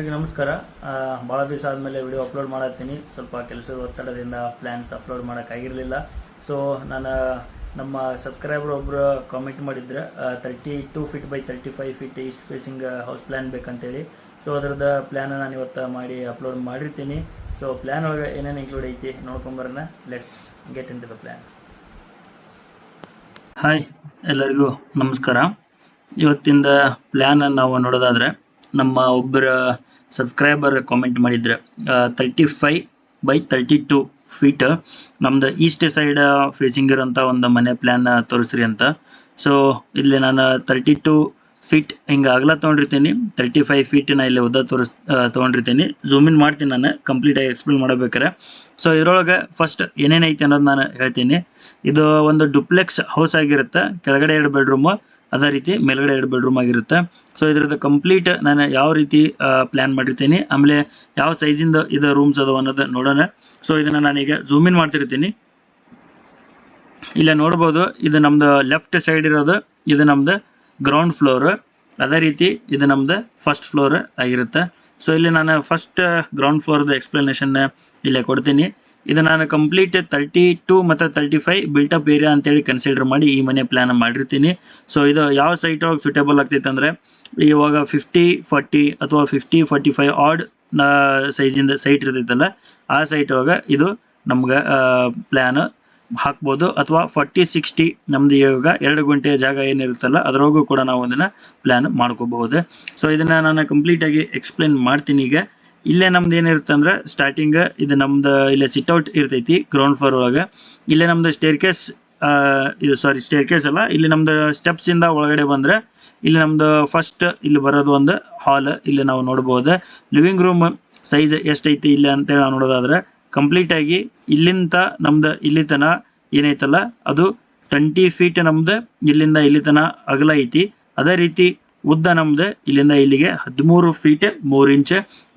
ಎಲ್ಲರಿಗೂ ನಮಸ್ಕಾರ. ಭಾಳ ದಿವಸ ಆದಮೇಲೆ ವಿಡಿಯೋ ಅಪ್ಲೋಡ್ ಮಾಡತ್ತೀನಿ. ಸ್ವಲ್ಪ ಕೆಲಸದ ಒತ್ತಡದಿಂದ ಪ್ಲ್ಯಾನ್ಸ್ ಅಪ್ಲೋಡ್ ಮಾಡೋಕ್ಕಾಗಿರಲಿಲ್ಲ. ಸೊ ನಮ್ಮ ಸಬ್ಸ್ಕ್ರೈಬರ್ ಒಬ್ಬರು ಕಾಮೆಂಟ್ ಮಾಡಿದ್ರೆ 32 feet by 35 feet east facing house plan ಬೇಕಂತೇಳಿ. ಸೊ ಅದರದ್ದು ಪ್ಲ್ಯಾನ್ ನಾನು ಇವತ್ತು ಮಾಡಿ ಅಪ್ಲೋಡ್ ಮಾಡಿರ್ತೀನಿ. ಸೊ ಪ್ಲ್ಯಾನ್ ಒಳಗೆ ಏನೇನು ಇನ್ಕ್ಲೂಡ್ ಐತಿ ನೋಡ್ಕೊಂಬರೋಣ. Let's get into the plan. Hi, ಎಲ್ಲರಿಗೂ ನಮಸ್ಕಾರ. ಇವತ್ತಿಂದ ಪ್ಲ್ಯಾನ್ ನಾವು ನೋಡೋದಾದರೆ, ನಮ್ಮ ಒಬ್ಬರ ಸಬ್ಸ್ಕ್ರೈಬರ್ ಕಾಮೆಂಟ್ ಮಾಡಿದ್ರೆ 35 ಬೈ 32 ಫೀಟ್ ನಮ್ದು ಈಸ್ಟ್ ಸೈಡ್ ಫೇಸಿಂಗ್ ಇರೋಂಥ ಒಂದು ಮನೆ ಪ್ಲ್ಯಾನ್ ತೋರಿಸ್ರಿ ಅಂತ. ಸೊ ಇಲ್ಲಿ ನಾನು 32 ಫೀಟ್ ಹಿಂಗೆ ಅಗಲ ತೊಗೊಂಡಿರ್ತೀನಿ, 35 ಫೀಟಿನ ಇಲ್ಲಿ ಉದ್ದ ತೊಗೊಂಡಿರ್ತೀನಿ. ಝೂಮ್ ಇನ್ ಮಾಡ್ತೀನಿ, ನಾನು ಕಂಪ್ಲೀಟಾಗಿ ಎಕ್ಸ್ಪ್ಲೇನ್ ಮಾಡಬೇಕಾರೆ. ಸೊ ಇದರೊಳಗೆ ಫಸ್ಟ್ ಏನೇನೈತಿ ಅನ್ನೋದು ನಾನು ಹೇಳ್ತೀನಿ. ಇದು ಒಂದು ಡುಪ್ಲೆಕ್ಸ್ ಹೌಸ್ ಆಗಿರುತ್ತೆ. ಕೆಳಗಡೆ 2 ಬೆಡ್ರೂಮು, ಅದೇ ರೀತಿ ಮೇಲ್ಗಡೆ 2 ಬೆಡ್ರೂಮ್ ಆಗಿರುತ್ತೆ. ಸೊ ಇದ್ರದ್ದು ಕಂಪ್ಲೀಟ್ ನಾನು ಯಾವ ರೀತಿ ಪ್ಲ್ಯಾನ್ ಮಾಡಿರ್ತೀನಿ, ಆಮೇಲೆ ಯಾವ ಸೈಜಿಂದ ಇದು ರೂಮ್ಸ್ ಅದಾವ ಅನ್ನೋದು ನೋಡೋಣ. ಸೊ ಇದನ್ನು ನಾನೀಗ ಝೂಮ್ ಇನ್ ಮಾಡ್ತಿರ್ತೀನಿ. ಇಲ್ಲ ನೋಡ್ಬೋದು, ಇದು ನಮ್ದು ಲೆಫ್ಟ್ ಸೈಡ್ ಇರೋದು, ಇದು ನಮ್ದು ಗ್ರೌಂಡ್ ಫ್ಲೋರ್. ಅದೇ ರೀತಿ ಇದು ನಮ್ದು ಫಸ್ಟ್ ಫ್ಲೋರ್ ಆಗಿರುತ್ತೆ. ಸೊ ಇಲ್ಲಿ ನಾನು ಫಸ್ಟ್ ಗ್ರೌಂಡ್ ಫ್ಲೋರ್ದು ಎಕ್ಸ್ಪ್ಲನೇಷನ್ ಇಲ್ಲೇ ಕೊಡ್ತೀನಿ. ಇದು ನಾನು ಕಂಪ್ಲೀಟ್ 32 ಮತ್ತು 35 ಬಿಲ್ಟಪ್ ಏರಿಯಾ ಅಂತೇಳಿ ಕನ್ಸಿಡರ್ ಮಾಡಿ ಈ ಮನೆ ಪ್ಲ್ಯಾನ್ ಮಾಡಿರ್ತೀನಿ. ಸೊ ಇದು ಯಾವ ಸೈಟ್ ಒಳಗೆ ಸೂಟೇಬಲ್ ಆಗ್ತೈತೆ ಅಂದರೆ, ಇವಾಗ 50-40 ಅಥವಾ 50-45 ಆಡ್ ಸೈಜಿಂದ ಸೈಟ್ ಇರ್ತೈತಲ್ಲ, ಆ ಸೈಟ್ ಒಳಗೆ ಇದು ನಮ್ಗೆ ಪ್ಲ್ಯಾನ್ ಹಾಕ್ಬೋದು. ಅಥವಾ 40-60 ನಮ್ದು ಇವಾಗ 2 ಗುಂಟೆ ಜಾಗ ಏನಿರುತ್ತಲ್ಲ ಅದರೊಳಗೂ ಕೂಡ ನಾವು ಅದನ್ನು ಪ್ಲ್ಯಾನ್ ಮಾಡ್ಕೋಬಹುದು. ಸೊ ಇದನ್ನು ನಾನು ಕಂಪ್ಲೀಟಾಗಿ ಎಕ್ಸ್ಪ್ಲೇನ್ ಮಾಡ್ತೀನಿ. ಈಗ ಇಲ್ಲೇ ನಮ್ದು ಏನಿರುತ್ತೆ ಅಂದ್ರೆ, ಸ್ಟಾರ್ಟಿಂಗ್ ಇದು ನಮ್ದು ಇಲ್ಲೇ ಸಿಟ್ಔಟ್ ಇರ್ತೈತಿ ಗ್ರೌಂಡ್ ಫ್ಲೋರ್ ಒಳಗೆ. ಇಲ್ಲೇ ನಮ್ದು ಸ್ಟೇರ್ಕೇಸ್, ಇದು ಸ್ಟೇರ್ಕೇಸ್ ಅಲ್ಲ, ಇಲ್ಲಿ ನಮ್ದು ಸ್ಟೆಪ್ಸಿಂದ ಒಳಗಡೆ ಬಂದರೆ ಇಲ್ಲಿ ನಮ್ದು ಫಸ್ಟ್ ಇಲ್ಲಿ ಬರೋದು ಒಂದು ಹಾಲ್. ಇಲ್ಲಿ ನಾವು ನೋಡ್ಬೋದು ಲಿವಿಂಗ್ ರೂಮ್ ಸೈಜ್ ಎಷ್ಟೈತಿ ಇಲ್ಲಿ ಅಂತೇಳಿ ನಾವು ನೋಡೋದಾದ್ರೆ, ಕಂಪ್ಲೀಟಾಗಿ ಇಲ್ಲಿಂದ ನಮ್ದು ಇಲ್ಲಿ ತನ ಏನೈತಲ್ಲ ಅದು 20 ಫೀಟ್ ನಮ್ದು ಇಲ್ಲಿಂದ ಇಲ್ಲಿ ತನ ಅಗಲ ಐತಿ. ಅದೇ ರೀತಿ ಉದ್ದ ನಮ್ದು ಇಲ್ಲಿಂದ ಇಲ್ಲಿಗೆ 13 ಫೀಟ್ 3 ಇಂಚ್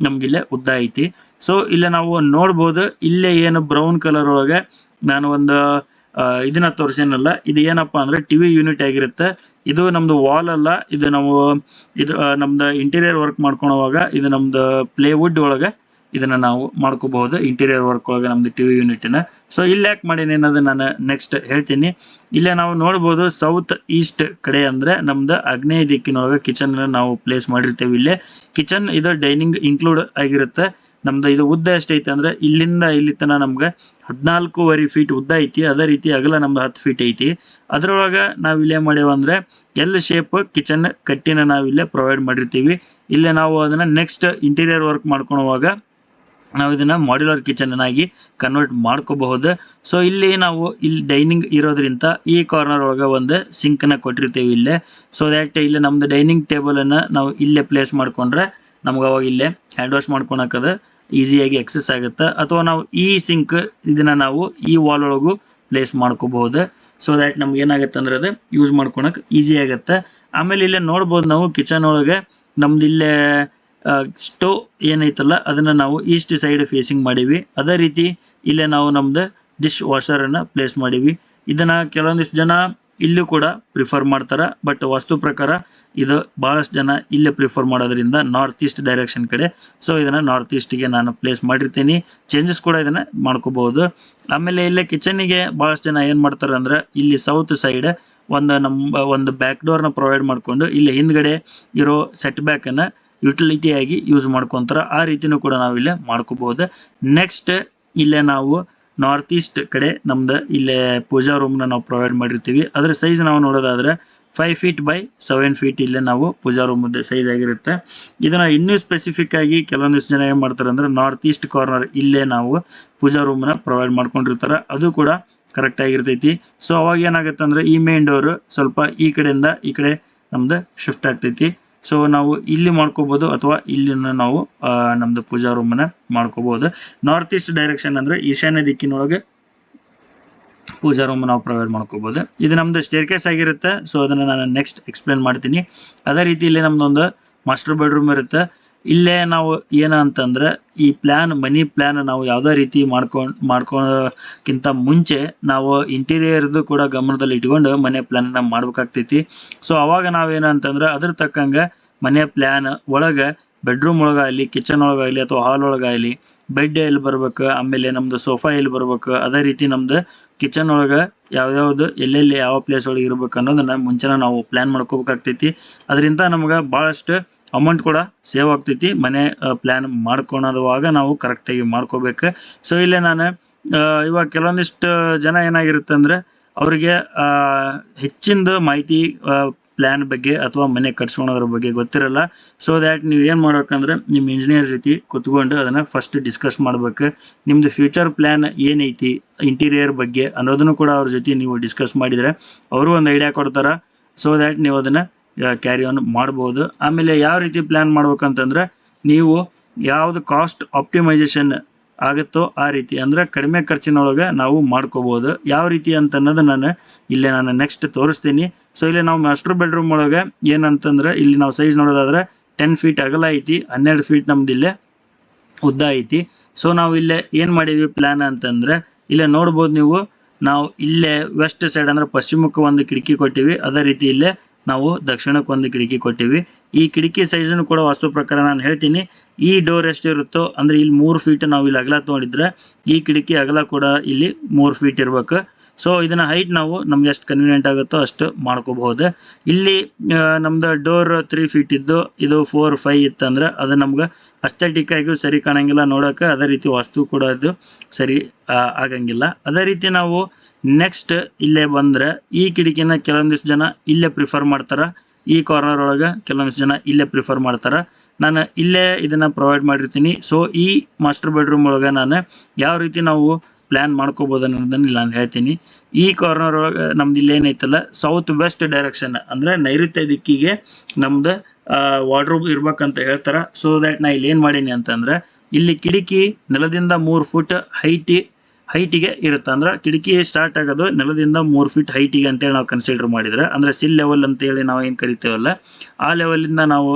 ನಮ್ಗಿಲ್ಲೇ ಉದ್ದ ಐತಿ. ಸೊ ಇಲ್ಲೇ ನಾವು ನೋಡ್ಬೋದು, ಇಲ್ಲೇ ಏನು ಬ್ರೌನ್ ಕಲರ್ ಒಳಗೆ ನಾನು ಒಂದು ಇದನ್ನ ತೋರಿಸೇನಲ್ಲ, ಇದು ಏನಪ್ಪ ಅಂದರೆ TV ಯೂನಿಟ್ ಆಗಿರುತ್ತೆ. ಇದು ನಮ್ದು ವಾಲ್ ಅಲ್ಲ, ಇದು ನಾವು ಇದು ನಮ್ದು ಇಂಟೀರಿಯರ್ ವರ್ಕ್ ಮಾಡ್ಕೊಳುವಾಗ ಇದು ನಮ್ದು ಪ್ಲೇವುಡ್ ಒಳಗೆ ಇದನ್ನು ನಾವು ಮಾಡ್ಕೋಬಹುದು. ಇಂಟೀರಿಯರ್ ವರ್ಕ್ ಒಳಗೆ ನಮ್ದು TV ಯೂನಿಟಿನ. ಸೊ ಇಲ್ಲಿ ಯಾಕೆ ಮಾಡೀನಿ ಅನ್ನೋದು ನಾನು ನೆಕ್ಸ್ಟ್ ಹೇಳ್ತೀನಿ. ಇಲ್ಲೇ ನಾವು ನೋಡ್ಬೋದು ಸೌತ್ ಈಸ್ಟ್ ಕಡೆ ಅಂದರೆ ನಮ್ದು ಆಗ್ನೇಯ ದಿಕ್ಕಿನೊಳಗೆ ಕಿಚನ್ ನಾವು ಪ್ಲೇಸ್ ಮಾಡಿರ್ತೀವಿ. ಇಲ್ಲೇ ಕಿಚನ್ ಇದು ಡೈನಿಂಗ್ ಇನ್ಕ್ಲೂಡ್ ಆಗಿರುತ್ತೆ. ನಮ್ದು ಇದು ಉದ್ದ ಎಷ್ಟೈತೆ ಅಂದರೆ, ಇಲ್ಲಿಂದ ಇಲ್ಲಿ ತನಕ ನಮ್ಗೆ 14.5 ಫೀಟ್ ಉದ್ದ ಐತಿ. ಅದೇ ರೀತಿ ಅಗಲ ನಮ್ದು 10 ಫೀಟ್ ಐತಿ. ಅದರೊಳಗೆ ನಾವು ಇಲ್ಲೇ ಮಾಡೇವಂದ್ರೆ ಎಲ್ ಶೇಪ್ ಕಿಚನ್ ಕಟ್ಟಿನ ನಾವು ಇಲ್ಲೇ ಪ್ರೊವೈಡ್ ಮಾಡಿರ್ತೀವಿ. ಇಲ್ಲೇ ನಾವು ಅದನ್ನು ನೆಕ್ಸ್ಟ್ ಇಂಟೀರಿಯರ್ ವರ್ಕ್ ಮಾಡ್ಕೊಳುವಾಗ ನಾವು ಇದನ್ನು ಮಾಡ್ಯುಲರ್ ಕಿಚನ್ ಆಗಿ ಕನ್ವರ್ಟ್ ಮಾಡ್ಕೋಬಹುದು. ಸೊ ಇಲ್ಲಿ ನಾವು ಇಲ್ಲಿ ಡೈನಿಂಗ್ ಇರೋದ್ರಿಂದ ಈ ಕಾರ್ನರ್ ಒಳಗೆ ಒಂದು ಸಿಂಕನ್ನು ಕೊಟ್ಟಿರ್ತೀವಿ ಇಲ್ಲೇ. ಸೊ ದ್ಯಾಟ್ ಇಲ್ಲಿ ನಮ್ದು ಡೈನಿಂಗ್ ಟೇಬಲನ್ನು ನಾವು ಇಲ್ಲೇ ಪ್ಲೇಸ್ ಮಾಡ್ಕೊಂಡ್ರೆ ನಮ್ಗೆ ಅವಾಗ ಇಲ್ಲೇ ಹ್ಯಾಂಡ್ ವಾಶ್ ಮಾಡ್ಕೊಳಕ್ಕದ ಈಸಿಯಾಗಿ ಎಕ್ಸಸ್ ಆಗುತ್ತೆ. ಅಥವಾ ನಾವು ಈ ಸಿಂಕ್ ಇದನ್ನು ನಾವು ಈ ವಾಲ್ ಒಳಗೂ ಪ್ಲೇಸ್ ಮಾಡ್ಕೋಬಹುದು. ಸೊ ದ್ಯಾಟ್ ನಮ್ಗೆ ಏನಾಗುತ್ತೆ ಅಂದ್ರೆ ಅದು ಯೂಸ್ ಮಾಡ್ಕೊಳಕ್ಕೆ ಈಸಿ ಆಗುತ್ತೆ. ಆಮೇಲೆ ಇಲ್ಲೇ ನೋಡ್ಬೋದು ನಾವು ಕಿಚನ್ ಒಳಗೆ ನಮ್ದು ಇಲ್ಲೇ ಸ್ಟೋವ್ ಏನೈತಲ್ಲ ಅದನ್ನು ನಾವು ಈಸ್ಟ್ ಸೈಡ್ ಫೇಸಿಂಗ್ ಮಾಡೀವಿ. ಅದೇ ರೀತಿ ಇಲ್ಲೇ ನಾವು ನಮ್ದು ಡಿಶ್ ವಾಷರನ್ನು ಪ್ಲೇಸ್ ಮಾಡೀವಿ. ಇದನ್ನು ಕೆಲವೊಂದಿಷ್ಟು ಜನ ಇಲ್ಲೂ ಕೂಡ ಪ್ರಿಫರ್ ಮಾಡ್ತಾರೆ, ಬಟ್ ವಾಸ್ತು ಪ್ರಕಾರ ಇದು ಭಾಳಷ್ಟು ಜನ ಇಲ್ಲೇ ಪ್ರಿಫರ್ ಮಾಡೋದ್ರಿಂದ ನಾರ್ತ್ ಈಸ್ಟ್ ಡೈರೆಕ್ಷನ್ ಕಡೆ. ಸೊ ಇದನ್ನು ನಾರ್ತ್ ಈಸ್ಟಿಗೆ ನಾನು ಪ್ಲೇಸ್ ಮಾಡಿರ್ತೀನಿ. ಚೇಂಜಸ್ ಕೂಡ ಇದನ್ನು ಮಾಡ್ಕೋಬಹುದು. ಆಮೇಲೆ ಇಲ್ಲೇ ಕಿಚನ್ನಿಗೆ ಭಾಳಷ್ಟು ಜನ ಏನು ಮಾಡ್ತಾರೆ ಅಂದ್ರೆ, ಇಲ್ಲಿ ಸೌತ್ ಸೈಡ್ ಒಂದು ಬ್ಯಾಕ್ ಡೋರ್ನ ಪ್ರೊವೈಡ್ ಮಾಡಿಕೊಂಡು ಇಲ್ಲಿ ಹಿಂದ್ಗಡೆ ಇರೋ ಸೆಟ್ ಬ್ಯಾಕನ್ನು ಯುಟಿಲಿಟಿಯಾಗಿ ಯೂಸ್ ಮಾಡ್ಕೊತಾರೆ. ಆ ರೀತಿನೂ ಕೂಡ ನಾವು ಇಲ್ಲೇ ಮಾಡ್ಕೋಬಹುದು. ನೆಕ್ಸ್ಟ್ ಇಲ್ಲೇ ನಾವು ನಾರ್ತ್ ಈಸ್ಟ್ ಕಡೆ ನಮ್ದು ಇಲ್ಲೇ ಪೂಜಾ ರೂಮ್ನ ನಾವು ಪ್ರೊವೈಡ್ ಮಾಡಿರ್ತೀವಿ. ಅದರ ಸೈಜ್ ನಾವು ನೋಡೋದಾದ್ರೆ 5 ಫೀಟ್ ಬೈ 7 ಫೀಟ್ ಇಲ್ಲೇ ನಾವು ಪೂಜಾ ರೂಮದ್ದು ಸೈಜ್ ಆಗಿರುತ್ತೆ. ಇದನ್ನು ಇನ್ನೂ ಸ್ಪೆಸಿಫಿಕ್ ಆಗಿ ಕೆಲವೊಂದಿಷ್ಟು ಜನ ಏನು ಮಾಡ್ತಾರೆ ಅಂದರೆ, ನಾರ್ತ್ ಈಸ್ಟ್ ಕಾರ್ನರ್ ಇಲ್ಲೇ ನಾವು ಪೂಜಾ ರೂಮ್ನ ಪ್ರೊವೈಡ್ ಮಾಡ್ಕೊಂಡಿರ್ತಾರೆ. ಅದು ಕೂಡ ಕರೆಕ್ಟ್ ಆಗಿರ್ತೈತಿ. ಸೊ ಅವಾಗ ಏನಾಗುತ್ತೆ ಅಂದರೆ, ಈ ಮೇನ್ ಡೋರು ಸ್ವಲ್ಪ ಈ ಕಡೆಯಿಂದ ಈ ಕಡೆ ನಮ್ದು ಶಿಫ್ಟ್ ಆಗ್ತೈತಿ. ಸೊ ನಾವು ಇಲ್ಲಿ ಮಾಡ್ಕೋಬಹುದು ಅಥವಾ ಇಲ್ಲಿನ ನಾವು ನಮ್ದು ಪೂಜಾ ರೂಮನ್ನ ಮಾಡ್ಕೋಬಹುದು. ನಾರ್ತ್ ಈಸ್ಟ್ ಡೈರೆಕ್ಷನ್ ಅಂದರೆ ಈಶಾನ್ಯ ದಿಕ್ಕಿನೊಳಗೆ ಪೂಜಾ ರೂಮ್ ನಾವು ಪ್ರೊವೈಡ್ ಮಾಡ್ಕೋಬಹುದು. ಇದು ನಮ್ದು ಸ್ಟೇರ್ಕೇಸ್ ಆಗಿರುತ್ತೆ. ಸೊ ಅದನ್ನು ನಾನು ನೆಕ್ಸ್ಟ್ ಎಕ್ಸ್ಪ್ಲೇನ್ ಮಾಡ್ತೀನಿ. ಅದೇ ರೀತಿ ಇಲ್ಲಿ ನಮ್ದೊಂದು ಮಾಸ್ಟರ್ ಬೆಡ್ರೂಮ್ ಇರುತ್ತೆ. ಇಲ್ಲೇ ನಾವು ಏನಂತಂದ್ರೆ, ಈ ಮನಿ ಪ್ಲ್ಯಾನ್ ನಾವು ಯಾವುದೇ ರೀತಿ ಮಾಡ್ಕೊಳಕ್ಕಿಂತ ಮುಂಚೆ ನಾವು ಇಂಟೀರಿಯರ್ದು ಕೂಡ ಗಮನದಲ್ಲಿ ಇಟ್ಕೊಂಡು ಮನೆ ಪ್ಲ್ಯಾನನ್ನು ಮಾಡ್ಬೇಕಾಗ್ತೈತಿ. ಸೊ ಅವಾಗ ನಾವೇನಂತಂದ್ರೆ ಅದ್ರ ತಕ್ಕಂಗೆ ಮನೆ ಪ್ಲ್ಯಾನ್ ಒಳಗೆ ಬೆಡ್ರೂಮ್ ಒಳಗಾಗಲಿ, ಕಿಚನ್ ಒಳಗಾಗಲಿ ಅಥವಾ ಹಾಲ್ ಒಳಗಾಗಲಿ ಬೆಡ್ ಎಲ್ಲಿ ಬರ್ಬೇಕು, ಆಮೇಲೆ ನಮ್ದು ಸೋಫಾ ಎಲ್ಲಿ ಬರ್ಬೇಕು, ಅದೇ ರೀತಿ ನಮ್ದು ಕಿಚನ್ ಒಳಗೆ ಯಾವ್ಯಾವ್ದು ಎಲ್ಲೆಲ್ಲಿ ಯಾವ ಪ್ಲೇಸ್ ಒಳಗೆ ಇರ್ಬೇಕು ಅನ್ನೋದನ್ನ ಮುಂಚೆನೇ ನಾವು ಪ್ಲಾನ್ ಮಾಡ್ಕೋಬೇಕಾಗ್ತೈತಿ. ಅದರಿಂದ ನಮ್ಗೆ ಭಾಳಷ್ಟು ಅಮೌಂಟ್ ಕೂಡ ಸೇವ್ ಆಗ್ತೈತಿ. ಮನೆ ಪ್ಲಾನ್ ಮಾಡ್ಕೊಳೋದುವಾಗ ನಾವು ಕರೆಕ್ಟಾಗಿ ಮಾಡ್ಕೋಬೇಕು. ಸೊ ಇಲ್ಲೇ ನಾನು ಇವಾಗ ಕೆಲವೊಂದಿಷ್ಟು ಜನ ಏನಾಗಿರುತ್ತೆ ಅಂದರೆ ಅವರಿಗೆ ಹೆಚ್ಚಿಂದು ಮಾಹಿತಿ ಪ್ಲಾನ್ ಬಗ್ಗೆ ಅಥವಾ ಮನೆ ಕಟ್ಸ್ಕೊಳೋದ್ರ ಬಗ್ಗೆ ಗೊತ್ತಿರಲ್ಲ. ಸೊ ದ್ಯಾಟ್ ನೀವು ಏನು ಮಾಡ್ಬೇಕಂದ್ರೆ ನಿಮ್ಮ ಇಂಜಿನಿಯರ್ ಜೊತೆ ಕುತ್ಕೊಂಡು ಅದನ್ನು ಫಸ್ಟ್ ಡಿಸ್ಕಸ್ ಮಾಡ್ಬೇಕು. ನಿಮ್ಮದು ಫ್ಯೂಚರ್ ಪ್ಲ್ಯಾನ್ ಏನೈತಿ ಇಂಟೀರಿಯರ್ ಬಗ್ಗೆ ಅನ್ನೋದನ್ನು ಕೂಡ ಅವ್ರ ಜೊತೆ ನೀವು ಡಿಸ್ಕಸ್ ಮಾಡಿದರೆ ಅವರು ಒಂದು ಐಡಿಯಾ ಕೊಡ್ತಾರೆ. ಸೊ ದ್ಯಾಟ್ ನೀವು ಅದನ್ನು ಕ್ಯಾರಿ ಆನ್ ಮಾಡ್ಬೋದು. ಆಮೇಲೆ ಯಾವ ರೀತಿ ಪ್ಲ್ಯಾನ್ ಮಾಡ್ಬೇಕಂತಂದ್ರೆ ನೀವು ಯಾವುದು ಕಾಸ್ಟ್ ಆಪ್ಟಿಮೈಸೇಷನ್ ಆಗುತ್ತೋ ಆ ರೀತಿ, ಅಂದರೆ ಕಡಿಮೆ ಖರ್ಚಿನೊಳಗೆ ನಾವು ಮಾಡ್ಕೋಬೋದು. ಯಾವ ರೀತಿ ಅಂತ ಅನ್ನೋದು ನಾನು ನೆಕ್ಸ್ಟ್ ತೋರಿಸ್ತೀನಿ. ಸೊ ಇಲ್ಲಿ ನಾವು ಮಾಸ್ಟರ್ ಬೆಡ್ರೂಮ್ ಒಳಗೆ ಏನಂತಂದ್ರೆ ಇಲ್ಲಿ ನಾವು ಸೈಜ್ ನೋಡೋದಾದ್ರೆ 10 ಫೀಟ್ ಅಗಲ ಐತಿ, 12 ಫೀಟ್ ನಮ್ದು ಇಲ್ಲೇ ಉದ್ದ ಐತಿ. ಸೊ ನಾವು ಇಲ್ಲೇ ಏನು ಮಾಡೀವಿ ಪ್ಲ್ಯಾನ್ ಅಂತಂದ್ರೆ ಇಲ್ಲೇ ನೋಡ್ಬೋದು ನೀವು, ನಾವು ಇಲ್ಲೇ ವೆಸ್ಟ್ ಸೈಡ್ ಅಂದ್ರೆ ಪಶ್ಚಿಮಕ್ಕೆ ಒಂದು ಕಿಟಕಿ ಕೊಟ್ಟಿವಿ, ಅದೇ ರೀತಿ ಇಲ್ಲೇ ನಾವು ದಕ್ಷಿಣಕ್ಕೆ ಒಂದು ಕಿಟಕಿ ಕೊಟ್ಟಿವಿ. ಈ ಕಿಟಕಿ ಸೈಜನ್ನು ಕೂಡ ವಾಸ್ತು ಪ್ರಕಾರ ನಾನು ಹೇಳ್ತೀನಿ. ಈ ಡೋರ್ ಎಷ್ಟಿರುತ್ತೋ ಅಂದ್ರೆ ಇಲ್ಲಿ 3 ಫೀಟ್ ನಾವು ಇಲ್ಲಿ ಅಗಲ ತೊಗೊಂಡಿದ್ರೆ ಈ ಕಿಟಕಿ ಅಗಲ ಕೂಡ ಇಲ್ಲಿ 3 ಫೀಟ್ ಇರ್ಬೇಕು. ಸೊ ಇದನ್ನ ಹೈಟ್ ನಾವು ನಮ್ಗೆ ಎಷ್ಟು ಕನ್ವೀನಿಯೆಂಟ್ ಆಗುತ್ತೋ ಅಷ್ಟು ಮಾಡ್ಕೋಬಹುದು. ಇಲ್ಲಿ ನಮ್ದು ಡೋರ್ 3 ಫೀಟ್ ಇದ್ದು ಇದು 4-5 ಇತ್ತಂದ್ರೆ ಅದು ನಮ್ಗೆ ಅಸ್ಥೆಟಿಕ್ ಆಗಿ ಸರಿ ಕಾಣಂಗಿಲ್ಲ ನೋಡೋಕೆ, ಅದೇ ರೀತಿ ವಾಸ್ತು ಕೂಡ ಅದು ಸರಿ ಆಗಂಗಿಲ್ಲ. ಅದೇ ರೀತಿ ನಾವು ನೆಕ್ಸ್ಟ್ ಇಲ್ಲೇ ಬಂದ್ರೆ ಈ ಕಿಟಕಿನ ಕೆಲವೊಂದಿಷ್ಟು ಜನ ಇಲ್ಲೇ ಪ್ರಿಫರ್ ಮಾಡ್ತಾರೆ, ಈ ಕಾರ್ನರ್ ಒಳಗೆ ಕೆಲವೊಂದಿಷ್ಟು ಜನ ಇಲ್ಲೇ ಪ್ರಿಫರ್ ಮಾಡ್ತಾರೆ. ನಾನು ಇಲ್ಲೇ ಇದನ್ನ ಪ್ರೊವೈಡ್ ಮಾಡಿರ್ತೀನಿ. ಸೊ ಈ ಮಾಸ್ಟರ್ ಬೆಡ್ರೂಮ್ ಒಳಗೆ ನಾನು ಯಾವ ರೀತಿ ನಾವು ಪ್ಲ್ಯಾನ್ ಮಾಡ್ಕೋಬೋದು ಅನ್ನೋದನ್ನು ನಾನು ಹೇಳ್ತೀನಿ. ಈ ಕಾರ್ನರ್ ಒಳಗೆ ನಮ್ದು ಇಲ್ಲಿ ಏನೈತಲ್ಲ ಸೌತ್ ವೆಸ್ಟ್ ಡೈರೆಕ್ಷನ್ ಅಂದರೆ ನೈಋತ್ಯ ದಿಕ್ಕಿಗೆ ನಮ್ದು ವಾರ್ಡ್ರೋಬ್ ಇರ್ಬೇಕಂತ ಹೇಳ್ತಾರೆ. ಸೊ ದ್ಯಾಟ್ ನಾ ಇಲ್ಲಿ ಏನು ಮಾಡೀನಿ ಅಂತಂದ್ರೆ ಇಲ್ಲಿ ಕಿಟಕಿ ನೆಲದಿಂದ 3 ಫುಟ್ ಹೈಟಿಗೆ ಇರುತ್ತೆ. ಅಂದ್ರೆ ಕಿಟಕಿ ಸ್ಟಾರ್ಟ್ ಆಗೋದು ನೆಲದಿಂದ 3 ಫೀಟ್ ಹೈಟಿಗೆ ಅಂತೇಳಿ ನಾವು ಕನ್ಸಿಡರ್ ಮಾಡಿದ್ರೆ, ಅಂದ್ರೆ ಸಿಲ್ ಲೆವೆಲ್ ಅಂತೇಳಿ ನಾವು ಏನು ಕರಿತೇವಲ್ಲ ಆ ಲೆವೆಲಿಂದ ನಾವು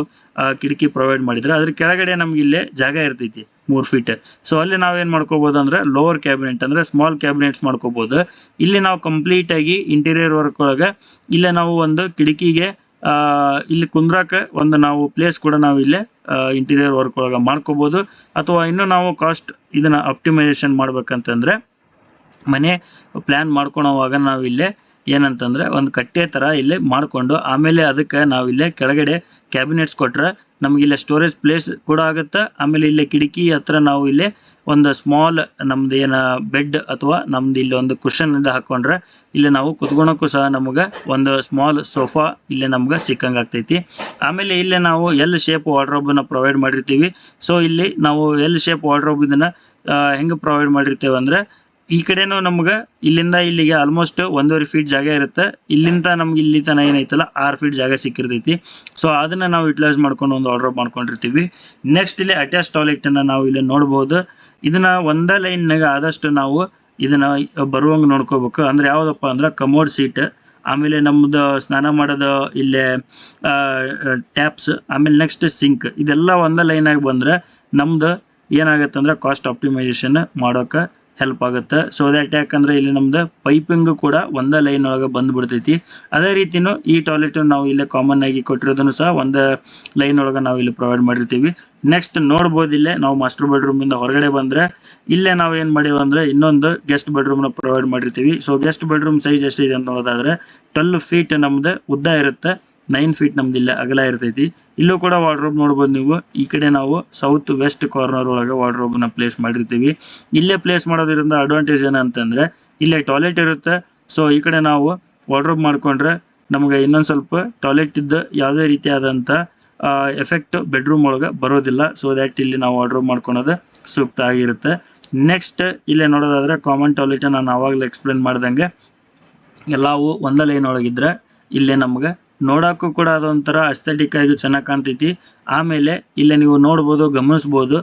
ಕಿಟಕಿ ಪ್ರೊವೈಡ್ ಮಾಡಿದ್ರೆ ಅದ್ರ ಕೆಳಗಡೆ ನಮ್ಗೆ ಇಲ್ಲೇ ಜಾಗ ಇರ್ತೈತಿ 3 ಫೀಟ್. ಸೊ ಅಲ್ಲಿ ನಾವೇನು ಮಾಡ್ಕೋಬೋದು ಅಂದ್ರೆ ಲೋವರ್ ಕ್ಯಾಬಿನೆಟ್ ಅಂದ್ರೆ ಸ್ಮಾಲ್ ಕ್ಯಾಬಿನೆಟ್ಸ್ ಮಾಡ್ಕೋಬೋದು. ಇಲ್ಲಿ ನಾವು ಕಂಪ್ಲೀಟ್ ಆಗಿ ಇಂಟೀರಿಯರ್ ವರ್ಕ್ ಒಳಗೆ ಇಲ್ಲೇ ನಾವು ಒಂದು ಕಿಟಕಿಗೆ ಇಲ್ಲಿ ಕುಂದ್ರಾಕ ಒಂದು ನಾವು ಪ್ಲೇಸ್ ಕೂಡ ನಾವು ಇಲ್ಲೇ ಇಂಟೀರಿಯರ್ ವರ್ಕ್ ಒಳಗೆ ಮಾಡ್ಕೋಬೋದು. ಅಥವಾ ಇನ್ನು ನಾವು ಕಾಸ್ಟ್ ಇದನ್ನ ಆಪ್ಟಿಮೈಸೇಷನ್ ಮಾಡ್ಬೇಕಂತಂದ್ರೆ ಮನೆ ಪ್ಲ್ಯಾನ್ ಮಾಡ್ಕೊಳೋವಾಗ ನಾವು ಇಲ್ಲೇ ಏನಂತಂದ್ರೆ ಒಂದು ಕಟ್ಟೆ ಥರ ಇಲ್ಲೇ ಮಾಡಿಕೊಂಡು ಆಮೇಲೆ ಅದಕ್ಕೆ ನಾವು ಇಲ್ಲೇ ಕೆಳಗಡೆ ಕ್ಯಾಬಿನೆಟ್ಸ್ ಕೊಟ್ರೆ ನಮ್ಗೆ ಇಲ್ಲೇ ಸ್ಟೋರೇಜ್ ಪ್ಲೇಸ್ ಕೂಡ ಆಗುತ್ತೆ. ಆಮೇಲೆ ಇಲ್ಲೇ ಕಿಟಕಿ ಹತ್ರ ನಾವು ಇಲ್ಲೇ ಒಂದು ಸ್ಮಾಲ್ ನಮ್ದು ಏನ ಬೆಡ್ ಅಥವಾ ನಮ್ದು ಇಲ್ಲಿ ಒಂದು ಕುಷನ್ ಇಂದ ಹಾಕೊಂಡ್ರೆ ಇಲ್ಲಿ ನಾವು ಕುತ್ಕೊಳಕ್ಕೂ ಸಹ ನಮಗೆ ಒಂದು ಸ್ಮಾಲ್ ಸೋಫಾ ಇಲ್ಲೇ ನಮ್ಗೆ ಸಿಕ್ಕಂಗೆ ಆಗ್ತೈತಿ. ಆಮೇಲೆ ಇಲ್ಲೇ ನಾವು ಎಲ್ ಶೇಪ್ ವಾರ್ಡ್ರೋಬನ್ನ ಪ್ರೊವೈಡ್ ಮಾಡಿರ್ತೀವಿ. ಸೊ ಇಲ್ಲಿ ನಾವು ಎಲ್ ಶೇಪ್ ವಾರ್ಡ್ರೋಬ್ ಇದನ್ನ ಹೆಂಗೆ ಪ್ರೊವೈಡ್ ಮಾಡಿರ್ತೇವೆ ಅಂದ್ರೆ ಈ ಕಡೆನೂ ನಮ್ಗೆ ಇಲ್ಲಿಂದ ಇಲ್ಲಿಗೆ ಆಲ್ಮೋಸ್ಟ್ 1.5 ಫೀಟ್ ಜಾಗ ಇರುತ್ತೆ. ಇಲ್ಲಿಂದ ನಮ್ಗೆ ಇಲ್ಲಿ ತನ ಏನೈತಲ್ಲ 6 ಫೀಟ್ ಜಾಗ ಸಿಕ್ಕಿರ್ತೈತಿ. ಸೊ ಅದನ್ನ ನಾವು ಯುಟಿಲೈಸ್ ಮಾಡ್ಕೊಂಡು ಒಂದು ಆರ್ಡರ್ ಮಾಡ್ಕೊಂಡಿರ್ತೀವಿ. ನೆಕ್ಸ್ಟ್ ಇಲ್ಲಿ ಅಟ್ಯಾಚ್ ಟಾಯ್ಲೆಟ್ ಅನ್ನ ನಾವು ಇಲ್ಲಿ ನೋಡ್ಬೋದು. ಇದನ್ನ ಒಂದೇ ಲೈನ್ನಾಗ ಆದಷ್ಟು ನಾವು ಇದನ್ನ ಬರುವಂಗೆ ನೋಡ್ಕೋಬೇಕು. ಅಂದ್ರೆ ಯಾವ್ದಪ್ಪ ಅಂದ್ರೆ ಕಮೋಡ್ ಸೀಟ್, ಆಮೇಲೆ ನಮ್ದು ಸ್ನಾನ ಮಾಡೋದು ಇಲ್ಲೇ ಟ್ಯಾಪ್ಸ್, ಆಮೇಲೆ ನೆಕ್ಸ್ಟ್ ಸಿಂಕ್, ಇದೆಲ್ಲ ಒಂದೇ ಲೈನಾಗಿ ಬಂದ್ರೆ ನಮ್ದು ಏನಾಗುತ್ತೆ ಅಂದ್ರೆ ಕಾಸ್ಟ್ ಆಪ್ಟಿಮೈಸೇಷನ್ ಮಾಡೋಕೆ ಹೆಲ್ಪ್ ಆಗುತ್ತೆ. ಸೊ ದ್ಯಾಟ್ ಯಾಕಂದ್ರೆ ಇಲ್ಲಿ ನಮ್ದು ಪೈಪಿಂಗ್ ಕೂಡ ಒಂದೇ ಲೈನ್ ಒಳಗೆ ಬಂದ್ಬಿಡ್ತೈತಿ. ಅದೇ ರೀತಿನೂ ಈ ಟಾಯ್ಲೆಟ್ ನಾವು ಇಲ್ಲೇ ಕಾಮನ್ ಆಗಿ ಕೊಟ್ಟಿರೋದನ್ನು ಸಹ ಒಂದೇ ಲೈನ್ ಒಳಗೆ ನಾವು ಇಲ್ಲಿ ಪ್ರೊವೈಡ್ ಮಾಡಿರ್ತೀವಿ. ನೆಕ್ಸ್ಟ್ ನೋಡ್ಬೋದು ಇಲ್ಲೇ ನಾವು ಮಾಸ್ಟರ್ ಬೆಡ್ರೂಮ್ ಇಂದ ಹೊರಗಡೆ ಬಂದ್ರೆ ಇಲ್ಲೇ ನಾವು ಏನು ಮಾಡೀವಿ ಅಂದ್ರೆ ಇನ್ನೊಂದು ಗೆಸ್ಟ್ ಬೆಡ್ರೂಮ್ ನ ಪ್ರೊವೈಡ್ ಮಾಡಿರ್ತೀವಿ. ಸೊ ಗೆಸ್ಟ್ ಬೆಡ್ರೂಮ್ ಸೈಜ್ ಎಷ್ಟಿದೆ ಅಂತ ನೋಡೋದಾದ್ರೆ 12 ಫೀಟ್ ನಮ್ದು ಉದ್ದ ಇರುತ್ತೆ, 9 ಫೀಟ್ ನಮ್ದು ಇಲ್ಲೇ ಅಗಲ ಇರ್ತೈತಿ. ಇಲ್ಲೂ ಕೂಡ ವಾರ್ಡ್ರೋಬ್ ನೋಡ್ಬೋದು ನೀವು. ಈ ಕಡೆ ನಾವು ಸೌತ್ ವೆಸ್ಟ್ ಕಾರ್ನರ್ ಒಳಗೆ ವಾರ್ಡ್ರೋಬ್ ನ ಪ್ಲೇಸ್ ಮಾಡಿರ್ತೀವಿ. ಇಲ್ಲೇ ಪ್ಲೇಸ್ ಮಾಡೋದ್ರಿಂದ ಅಡ್ವಾಂಟೇಜ್ ಏನಂತಂದ್ರೆ ಇಲ್ಲೇ ಟಾಯ್ಲೆಟ್ ಇರುತ್ತೆ. ಸೊ ಈ ಕಡೆ ನಾವು ವಾರ್ಡ್ರೋಬ್ ಮಾಡ್ಕೊಂಡ್ರೆ ನಮಗೆ ಇನ್ನೊಂದು ಸ್ವಲ್ಪ ಟಾಯ್ಲೆಟ್ ಇದ್ದ ಯಾವುದೇ ರೀತಿಯಾದಂಥ ಎಫೆಕ್ಟ್ ಬೆಡ್ರೂಮ್ ಒಳಗೆ ಬರೋದಿಲ್ಲ. ಸೊ ದ್ಯಾಟ್ ಇಲ್ಲಿ ನಾವು ವಾರ್ಡ್ರೋಬ್ ಮಾಡ್ಕೊಳೋದು ಸೂಕ್ತ ಆಗಿರುತ್ತೆ. ನೆಕ್ಸ್ಟ್ ಇಲ್ಲೇ ನೋಡೋದಾದ್ರೆ ಕಾಮನ್ ಟಾಯ್ಲೆಟ್ ನಾನು ಆವಾಗಲೇ ಎಕ್ಸ್ಪ್ಲೇನ್ ಮಾಡ್ದಂಗೆ ಎಲ್ಲವೂ ಒಂದೇ ಲೈನ್ ಒಳಗಿದ್ರೆ ಇಲ್ಲೇ ನಮ್ಗೆ ನೋಡೋಕ್ಕೂ ಕೂಡ ಅದೊಂಥರ ಅಸ್ಥೆಟಿಕ್ ಆಗಿ ಚೆನ್ನಾಗಿ ಕಾಣ್ತೈತಿ. ಆಮೇಲೆ ಇಲ್ಲೇ ನೀವು ನೋಡ್ಬೋದು, ಗಮನಿಸ್ಬೋದು,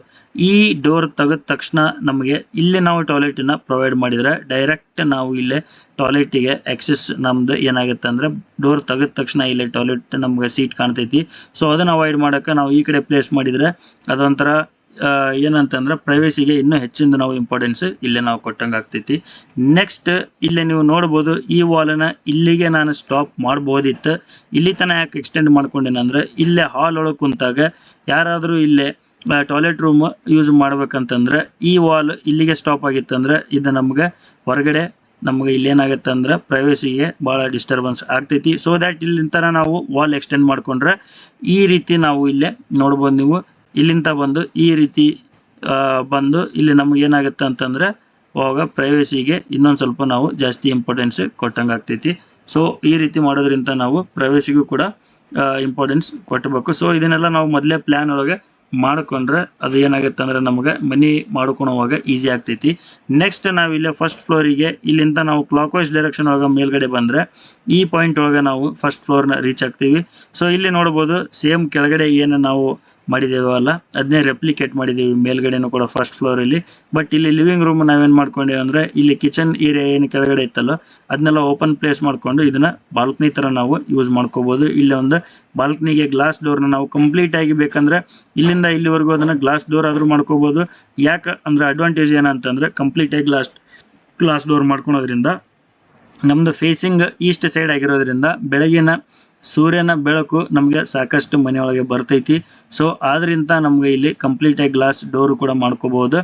ಈ ಡೋರ್ ತೆಗೆದ ತಕ್ಷಣ ನಮಗೆ ಇಲ್ಲಿ ನಾವು ಟಾಯ್ಲೆಟನ್ನ ಪ್ರೊವೈಡ್ ಮಾಡಿದರೆ ಡೈರೆಕ್ಟ್ ನಾವು ಇಲ್ಲೇ ಟಾಯ್ಲೆಟಿಗೆ ಆಕ್ಸೆಸ್ ನಮ್ದು ಏನಾಗುತ್ತೆ ಅಂದರೆ ಡೋರ್ ತೆಗೆದ ತಕ್ಷಣ ಇಲ್ಲೇ ಟಾಯ್ಲೆಟ್ ನಮ್ಗೆ ಸೀಟ್ ಕಾಣ್ತೈತಿ. ಸೊ ಅದನ್ನು ಅವಾಯ್ಡ್ ಮಾಡೋಕ್ಕೆ ನಾವು ಈ ಕಡೆ ಪ್ಲೇಸ್ ಮಾಡಿದರೆ ಅದೊಂಥರ ಏನಂತಂದ್ರೆ ಪ್ರೈವೇಸಿಗೆ ಇನ್ನೂ ಹೆಚ್ಚಿನ ನಾವು ಇಂಪಾರ್ಟೆನ್ಸ್ ಇಲ್ಲೇ ನಾವು ಕೊಟ್ಟಂಗೆ ಆಗ್ತೈತಿ. ನೆಕ್ಸ್ಟ್ ಇಲ್ಲೇ ನೀವು ನೋಡ್ಬೋದು, ಈ ವಾಲನ್ನ ಇಲ್ಲಿಗೆ ನಾನು ಸ್ಟಾಪ್ ಮಾಡ್ಬೋದಿತ್ತು. ಇಲ್ಲಿ ತನಕ ಯಾಕೆ ಎಕ್ಸ್ಟೆಂಡ್ ಮಾಡ್ಕೊಂಡೇನಂದ್ರೆ ಇಲ್ಲೇ ಹಾಲ್ ಒಳಗೆ ಕುಂತಾಗ ಯಾರಾದರೂ ಇಲ್ಲೇ ಟಾಯ್ಲೆಟ್ ರೂಮ್ ಯೂಸ್ ಮಾಡ್ಬೇಕಂತಂದ್ರೆ ಈ ವಾಲ್ ಇಲ್ಲಿಗೆ ಸ್ಟಾಪ್ ಆಗಿತ್ತಂದ್ರೆ ಇದು ನಮ್ಗೆ ಹೊರಗಡೆ ನಮ್ಗೆ ಇಲ್ಲೇನಾಗುತ್ತೆ ಅಂದ್ರೆ ಪ್ರೈವೇಸಿಗೆ ಭಾಳ ಡಿಸ್ಟರ್ಬೆನ್ಸ್ ಆಗ್ತೈತಿ. ಸೊ ದ್ಯಾಟ್ ಇಲ್ಲಿಂದ ನಾವು ವಾಲ್ ಎಕ್ಸ್ಟೆಂಡ್ ಮಾಡ್ಕೊಂಡ್ರೆ ಈ ರೀತಿ ನಾವು ಇಲ್ಲೇ ನೋಡ್ಬೋದು. ನೀವು ಇಲ್ಲಿಂದ ಬಂದು ಈ ರೀತಿ ಬಂದು ಇಲ್ಲಿ ನಮ್ಗೆ ಏನಾಗುತ್ತೆ ಅಂತಂದ್ರೆ ಅವಾಗ ಪ್ರೈವೇಸಿಗೆ ಇನ್ನೊಂದು ಸ್ವಲ್ಪ ನಾವು ಜಾಸ್ತಿ ಇಂಪಾರ್ಟೆನ್ಸ್ ಕೊಟ್ಟಂಗೆ ಆಗ್ತೈತಿ. ಸೊ ಈ ರೀತಿ ಮಾಡೋದ್ರಿಂದ ನಾವು ಪ್ರೈವೇಸಿಗೂ ಕೂಡ ಇಂಪಾರ್ಟೆನ್ಸ್ ಕೊಟ್ಟಬೇಕು. ಸೊ ಇದನ್ನೆಲ್ಲ ನಾವು ಮೊದಲೇ ಪ್ಲ್ಯಾನ್ ಒಳಗೆ ಮಾಡ್ಕೊಂಡ್ರೆ ಅದು ಏನಾಗುತ್ತೆ ಅಂದ್ರೆ ನಮಗೆ ಮನಿ ಮಾಡ್ಕೊಳೋವಾಗ ಈಸಿ ಆಗ್ತೈತಿ. ನೆಕ್ಸ್ಟ್ ನಾವು ಇಲ್ಲೇ ಫಸ್ಟ್ ಫ್ಲೋರಿಗೆ ಇಲ್ಲಿಂದ ನಾವು ಕ್ಲಾಕ್ ವೈಸ್ ಡೈರೆಕ್ಷನ್ ಒಳಗೆ ಮೇಲ್ಗಡೆ ಬಂದರೆ ಈ ಪಾಯಿಂಟ್ ಒಳಗೆ ನಾವು ಫಸ್ಟ್ ಫ್ಲೋರ್ನ ರೀಚ್ ಆಗ್ತೀವಿ. ಸೊ ಇಲ್ಲಿ ನೋಡ್ಬೋದು ಸೇಮ್ ಕೆಳಗಡೆ ಏನು ನಾವು ಮಾಡಿದ್ದೇವಲ್ಲ ಅದನ್ನೇ ರೆಪ್ಲಿಕೇಟ್ ಮಾಡಿದ್ದೀವಿ ಮೇಲ್ಗಡೆನೂ ಕೂಡ ಫಸ್ಟ್ ಫ್ಲೋರಲ್ಲಿ. ಬಟ್ ಇಲ್ಲಿ ಲಿವಿಂಗ್ ರೂಮ್ ನಾವೇನು ಮಾಡ್ಕೊಂಡೇವೆ ಅಂದರೆ ಇಲ್ಲಿ ಕಿಚನ್ ಏರಿಯಾ ಏನು ಕೆಳಗಡೆ ಇತ್ತಲ್ಲ ಅದನ್ನೆಲ್ಲ ಓಪನ್ ಪ್ಲೇಸ್ ಮಾಡಿಕೊಂಡು ಇದನ್ನು ಬಾಲ್ಕನಿ ಥರ ನಾವು ಯೂಸ್ ಮಾಡ್ಕೋಬೋದು. ಇಲ್ಲಿ ಒಂದು ಬಾಲ್ಕನಿಗೆ ಗ್ಲಾಸ್ ಡೋರ್ನ ನಾವು ಕಂಪ್ಲೀಟ್ ಆಗಿ ಬೇಕಂದ್ರೆ ಇಲ್ಲಿಂದ ಇಲ್ಲಿವರೆಗೂ ಅದನ್ನು ಗ್ಲಾಸ್ ಡೋರ್ ಆದರೂ ಮಾಡ್ಕೋಬೋದು. ಯಾಕೆ ಅಂದರೆ ಅಡ್ವಾಂಟೇಜ್ ಏನಂತಂದರೆ ಕಂಪ್ಲೀಟಾಗಿ ಗ್ಲಾಸ್ ಡೋರ್ ಮಾಡ್ಕೊಳೋದ್ರಿಂದ ನಮ್ಮದು ಫೇಸಿಂಗ್ ಈಸ್ಟ್ ಸೈಡ್ ಆಗಿರೋದ್ರಿಂದ ಬೆಳಗಿನ ಸೂರ್ಯನ ಬೆಳಕು ನಮಗೆ ಸಾಕಷ್ಟು ಮನೆಯೊಳಗೆ ಬರ್ತೈತಿ. ಸೊ ಆದ್ರಿಂದ ನಮಗೆ ಇಲ್ಲಿ ಕಂಪ್ಲೀಟಾಗಿ ಗ್ಲಾಸ್ ಡೋರು ಕೂಡ ಮಾಡ್ಕೋಬೋದು.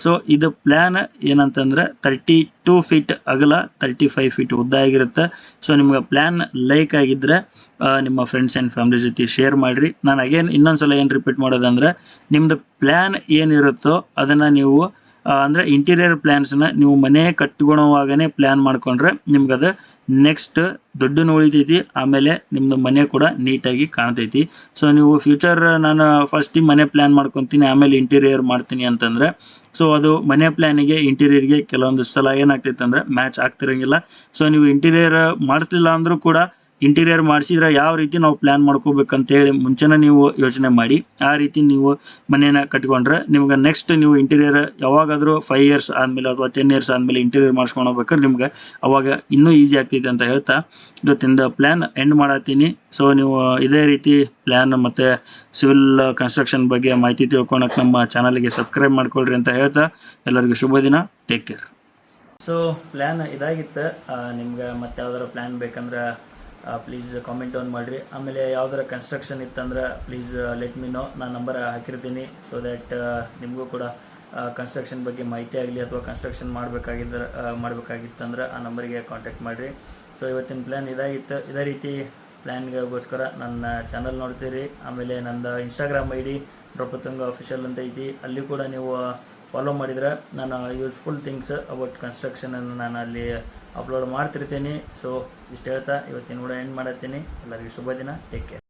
ಸೊ ಇದು ಪ್ಲ್ಯಾನ್ ಏನಂತಂದ್ರೆ 32 ಫೀಟ್ ಅಗಲ 35 ಫೀಟ್ ಉದ್ದ ಆಗಿರುತ್ತೆ. ಸೊ ನಿಮ್ಗೆ ಪ್ಲ್ಯಾನ್ ಲೈಕ್ ಆಗಿದ್ದರೆ ನಿಮ್ಮ ಫ್ರೆಂಡ್ಸ್ ಆ್ಯಂಡ್ ಫ್ಯಾಮಿಲಿ ಜೊತೆ ಶೇರ್ ಮಾಡಿರಿ. ನಾನು ಅಗೇನ್ ಇನ್ನೊಂದ್ಸಲ ಏನು ರಿಪೀಟ್ ಮಾಡೋದಂದ್ರೆ ನಿಮ್ಮದು ಪ್ಲ್ಯಾನ್ ಏನಿರುತ್ತೋ ಅದನ್ನು ನೀವು ಅಂದರೆ ಇಂಟೀರಿಯರ್ ಪ್ಲ್ಯಾನ್ಸ್ನ ನೀವು ಮನೆ ಕಟ್ಕೊಳ್ಳೋವಾಗನೇ ಪ್ಲ್ಯಾನ್ ಮಾಡ್ಕೊಂಡ್ರೆ ನಿಮ್ಗೆ ಅದು ನೆಕ್ಸ್ಟ್ ದುಡ್ಡು ಉಳಿತೈತಿ, ಆಮೇಲೆ ನಿಮ್ಮದು ಮನೆ ಕೂಡ ನೀಟಾಗಿ ಕಾಣ್ತೈತಿ. ಸೊ ನೀವು ಫ್ಯೂಚರ್ ನಾನು ಫಸ್ಟ್ ಮನೆ ಪ್ಲ್ಯಾನ್ ಮಾಡ್ಕೊತೀನಿ ಆಮೇಲೆ ಇಂಟೀರಿಯರ್ ಮಾಡ್ತೀನಿ ಅಂತಂದರೆ ಸೊ ಅದು ಮನೆ ಪ್ಲ್ಯಾನಿಗೆ ಇಂಟೀರಿಯರ್ಗೆ ಕೆಲವೊಂದು ಸಲ ಏನಾಗ್ತೈತೆ ಅಂದರೆ ಮ್ಯಾಚ್ ಆಗ್ತಿರಂಗಿಲ್ಲ. ಸೊ ನೀವು ಇಂಟೀರಿಯರ್ ಮಾಡ್ತಿಲ್ಲ ಅಂದರೂ ಕೂಡ ಇಂಟೀರಿಯರ್ ಮಾಡಿಸಿದ್ರೆ ಯಾವ ರೀತಿ ನಾವು ಪ್ಲ್ಯಾನ್ ಮಾಡ್ಕೋಬೇಕಂತೇಳಿ ಮುಂಚೆನೇ ನೀವು ಯೋಚನೆ ಮಾಡಿ ಆ ರೀತಿ ನೀವು ಮನೇನ ಕಟ್ಕೊಂಡ್ರೆ ನಿಮ್ಗೆ ನೆಕ್ಸ್ಟ್ ನೀವು ಇಂಟೀರಿಯರ್ ಯಾವಾಗಾದರೂ 5 years ಆದಮೇಲೆ ಅಥವಾ 10 years ಆದಮೇಲೆ ಇಂಟೀರಿಯರ್ ಮಾಡ್ಸ್ಕೊಂಡು ಹೋಗ್ಬೇಕಾದ್ರೆ ನಿಮ್ಗೆ ಅವಾಗ ಇನ್ನೂ ಈಸಿ ಆಗ್ತೈತೆ ಅಂತ ಹೇಳ್ತಾ ಇವತ್ತಿಂದ ಪ್ಲ್ಯಾನ್ ಎಂಡ್ ಮಾಡತ್ತೀನಿ. ಸೊ ನೀವು ಇದೇ ರೀತಿ ಪ್ಲ್ಯಾನ್ ಮತ್ತು ಸಿವಿಲ್ ಕನ್ಸ್ಟ್ರಕ್ಷನ್ ಬಗ್ಗೆ ಮಾಹಿತಿ ತಿಳ್ಕೊಳಕ್ಕೆ ನಮ್ಮ ಚಾನಲ್ಗೆ ಸಬ್ಸ್ಕ್ರೈಬ್ ಮಾಡ್ಕೊಳ್ರಿ ಅಂತ ಹೇಳ್ತಾ ಎಲ್ಲರಿಗೂ ಶುಭ ದಿನ. Take care. ಸೊ ಪ್ಲ್ಯಾನ್ ಇದಾಗಿತ್ತು. ನಿಮ್ಗೆ ಮತ್ತೆ ಯಾವ್ದಾರ ಪ್ಲ್ಯಾನ್ ಬೇಕಂದ್ರೆ ಪ್ಲೀಸ್ ಕಾಮೆಂಟ್ ಡೌನ್ ಮಾಡಿರಿ. ಆಮೇಲೆ ಯಾವ್ದಾರ ಕನ್ಸ್ಟ್ರಕ್ಷನ್ ಇತ್ತಂದ್ರೆ ಪ್ಲೀಸ್ ಲೆಟ್ ಮಿ ನೋ, ನಾನು ನಂಬರ್ ಹಾಕಿರ್ತೀನಿ. ಸೊ ದ್ಯಾಟ್ ನಿಮಗೂ ಕೂಡ ಕನ್ಸ್ಟ್ರಕ್ಷನ್ ಬಗ್ಗೆ ಮಾಹಿತಿ ಆಗಲಿ ಅಥವಾ ಕನ್ಸ್ಟ್ರಕ್ಷನ್ ಮಾಡಬೇಕಾಗಿತ್ತಂದ್ರೆ ಆ ನಂಬರಿಗೆ ಕಾಂಟ್ಯಾಕ್ಟ್ ಮಾಡಿರಿ. ಸೊ ಇವತ್ತಿನ ಪ್ಲ್ಯಾನ್ ಇದಾಗಿತ್ತು. ಇದೇ ರೀತಿ ಪ್ಲ್ಯಾನ್ಗೋಸ್ಕರ ನನ್ನ ಚಾನಲ್ ನೋಡ್ತೀರಿ. ಆಮೇಲೆ ನಂದು ಇನ್ಸ್ಟಾಗ್ರಾಮ್ ID ಡ್ರೌಪತುಂಗ ಅಫಿಷಿಯಲ್ ಅಂತ ಐತಿ, ಅಲ್ಲಿ ಕೂಡ ನೀವು ಫಾಲೋ ಮಾಡಿದರೆ ನಾನು ಯೂಸ್ಫುಲ್ ಥಿಂಗ್ಸ್ ಅಬೌಟ್ ಕನ್ಸ್ಟ್ರಕ್ಷನನ್ನು ನಾನು ಅಲ್ಲಿ ಅಪ್ಲೋಡ್ ಮಾಡ್ತಿರ್ತೀನಿ. ಸೊ ಇಷ್ಟು ಹೇಳ್ತಾ ಇವತ್ತಿನ ವಿಡಿಯೋ ಎಂಡ್ ಮಾಡತ್ತೀನಿ. ಎಲ್ಲರಿಗೂ ಶುಭ ದಿನ. Take care.